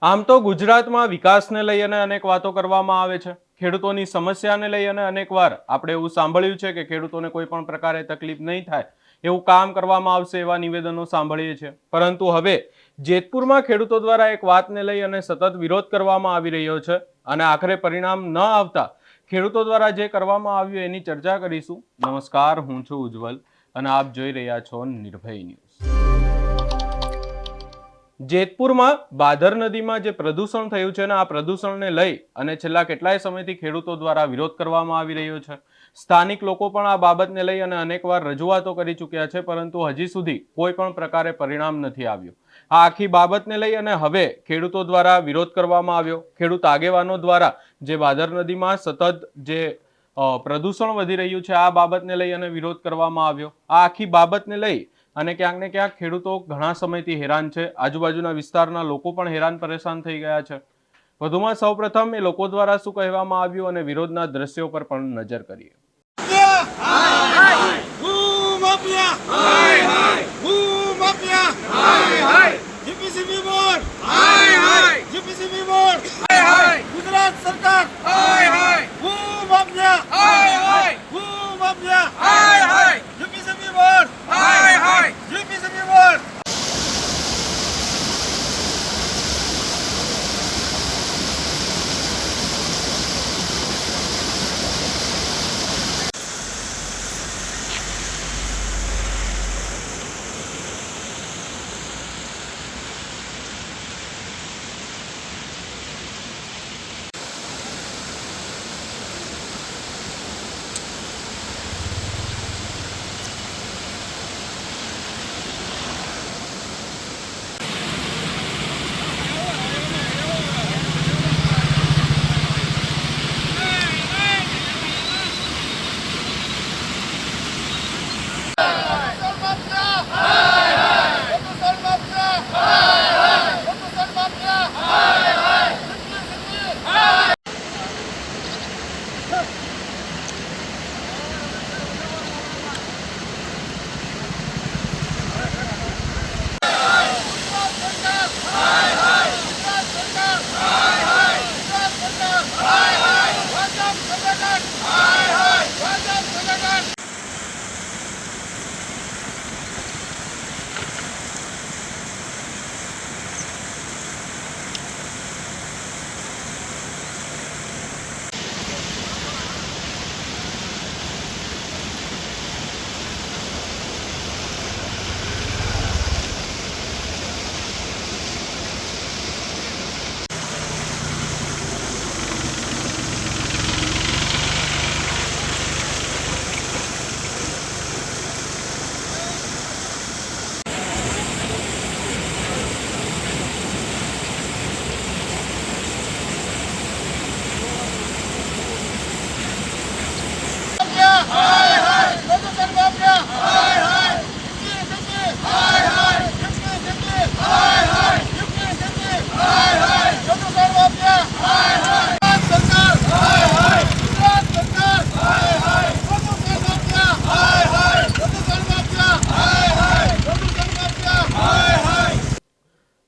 આમ તો ગુજરાતમાં વિકાસને લઈ અને અનેક વાતો કરવામાં આવે છે. ખેડૂતોની સમસ્યાને લઈ અને અનેકવાર આપણે એવું સાંભળ્યું છે કે ખેડૂતોને કોઈ પણ પ્રકારે તકલીફ નહીં થાય એવું કામ કરવામાં આવશે એવા નિવેદનો સાંભળીએ છીએ. પરંતુ હવે જેતપુરમાં ખેડૂતો દ્વારા એક વાતને લઈ અને સતત વિરોધ કરવામાં આવી રહ્યો છે અને આખરે પરિણામ ન આવતા ખેડૂતો દ્વારા જે કરવામાં આવ્યું એની ચર્ચા કરીશું. નમસ્કાર, હું છું ઉજ્જવલ અને આપ જોઈ રહ્યા છો નિર્ભય ન્યૂઝ. જેતપુરમાં ભાદર નદીમાં જે પ્રદૂષણ થયું છે ને આ પ્રદૂષણને લઈ અને છેલ્લા કેટલાય સમયથી ખેડૂતો દ્વારા વિરોધ કરવામાં આવી રહ્યો છે. સ્થાનિક લોકો પણ આ બાબતને લઈ અને અનેકવાર રજૂઆતો કરી ચૂક્યા છે, પરંતુ હજી સુધી કોઈ પણ પ્રકારે પરિણામ નથી આવ્યું. આ આખી બાબતને લઈ અને હવે ખેડૂતો દ્વારા વિરોધ કરવામાં આવ્યો. ખેડૂત આગેવાનો દ્વારા જે ભાદર નદીમાં સતત જે પ્રદૂષણ વધી રહ્યું છે આ બાબતને લઈ અને વિરોધ કરવામાં આવ્યો. આ આખી બાબતને લઈ અને ક્યાંક ને ક્યાંક ખેડૂતો ઘણા સમયથી હેરાન છે. આજુબાજુના વિસ્તારના લોકો પણ હેરાન પરેશાન થઈ ગયા છે. વધુમાં સૌપ્રથમ એ લોકો દ્વારા શું કહેવામાં આવ્યું અને વિરોધના દ્રશ્યો પર પણ નજર કરીએ. ગુજરાત સરકાર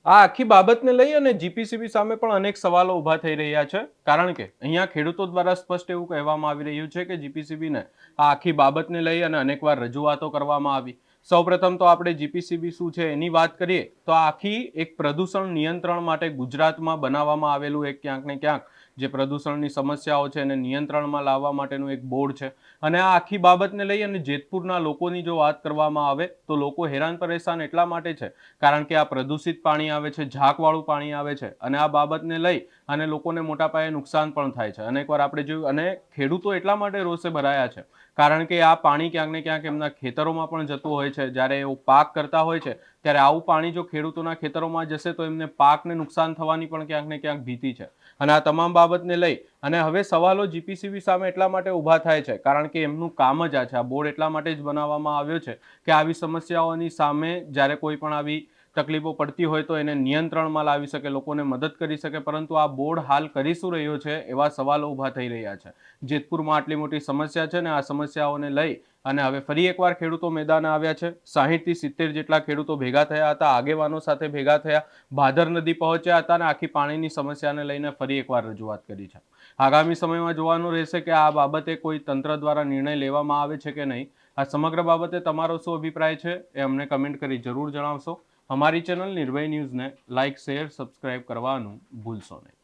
આ આખી બાબતને લઈ અને જીપીસીબી સામે પણ અનેક સવાલો ઊભા થઈ રહ્યા છે. કારણ કે અહીંયા ખેડૂતો દ્વારા સ્પષ્ટ એવું કહેવામાં આવી રહ્યું છે કે જીપીસીબીને આ આખી બાબતને લઈ અને અનેકવાર રજૂઆતો કરવામાં આવી. સૌપ્રથમ તો આપણે જીપીસીબી શું છે એની વાત કરીએ તો આ આખી એક પ્રદૂષણ નિયંત્રણ માટે ગુજરાતમાં બનાવવામાં આવેલું એક ક્યાંક ને ક્યાંક જે પ્રદૂષણની સમસ્યાઓ છે એને નિયંત્રણમાં લાવવા માટેનું એક બોર્ડ છે. અને આ આખી બાબતને લઈ અને જેતપુરના લોકોની જો વાત કરવામાં આવે તો લોકો હેરાન પરેશાન એટલા માટે છે કારણ કે આ પ્રદૂષિત પાણી આવે છે, ઝાકવાળું પાણી આવે છે અને આ બાબતને લઈ અને લોકોને મોટા પાયે નુકસાન પણ થાય છે. અનેકવાર આપણે જોયું અને ખેડૂતો એટલા માટે રોષે ભરાયા છે કારણ કે આ પાણી ક્યાંક ને ક્યાંક એમના ખેતરોમાં પણ જતું હોય છે. જ્યારે એવો પાક કરતા હોય છે ત્યારે આવું પાણી જો ખેડૂતોના ખેતરોમાં જશે તો એમને પાકને નુકસાન થવાની પણ ક્યાંક ને ક્યાંક ભીતિ છે. અને આ તમામ બાબતને લઈ અને હવે સવાલો જીપીસીબી સામે એટલા માટે ઊભા થાય છે કારણ કે એમનું કામ જ આ છે. આ બોર્ડ એટલા માટે જ બનાવવામાં આવ્યો છે કે આવી સમસ્યાઓની સામે જ્યારે કોઈ પણ આવી તકલીફો પડતી હોય તો એને નિયંત્રણમાં લાવી શકે, લોકોને મદદ કરી શકે, પરંતુ આ બોર્ડ હાલ કરી શું રહ્યો છે એવા સવાલો ઊભા થઈ રહ્યા છે. જેતપુરમાં આટલી મોટી સમસ્યા છે ને આ સમસ્યાઓને લઈ અને હવે ફરી એકવાર ખેડૂતો મેદાને આવ્યા છે. 60 થી 70 જેટલા ખેડૂતો ભેગા થયા હતા, આગેવાનો સાથે ભેગા થયા, ભાદર નદી પહોંચ્યા હતા અને આખી પાણીની સમસ્યાને લઈને ફરી એકવાર રજૂઆત કરી છે. આગામી સમયમાં જોવાનું રહેશે કે આ બાબતે કોઈ તંત્ર દ્વારા નિર્ણય લેવામાં આવે છે કે નહીં. આ સમગ્ર બાબતે તમારો શું અભિપ્રાય છે એ અમને કમેન્ટ કરી જરૂર જણાવશો. અમારી ચેનલ નિર્ભય ન્યૂઝને લાઇક, શેર, સબસ્ક્રાઇબ કરવાનું ભૂલશો નહીં.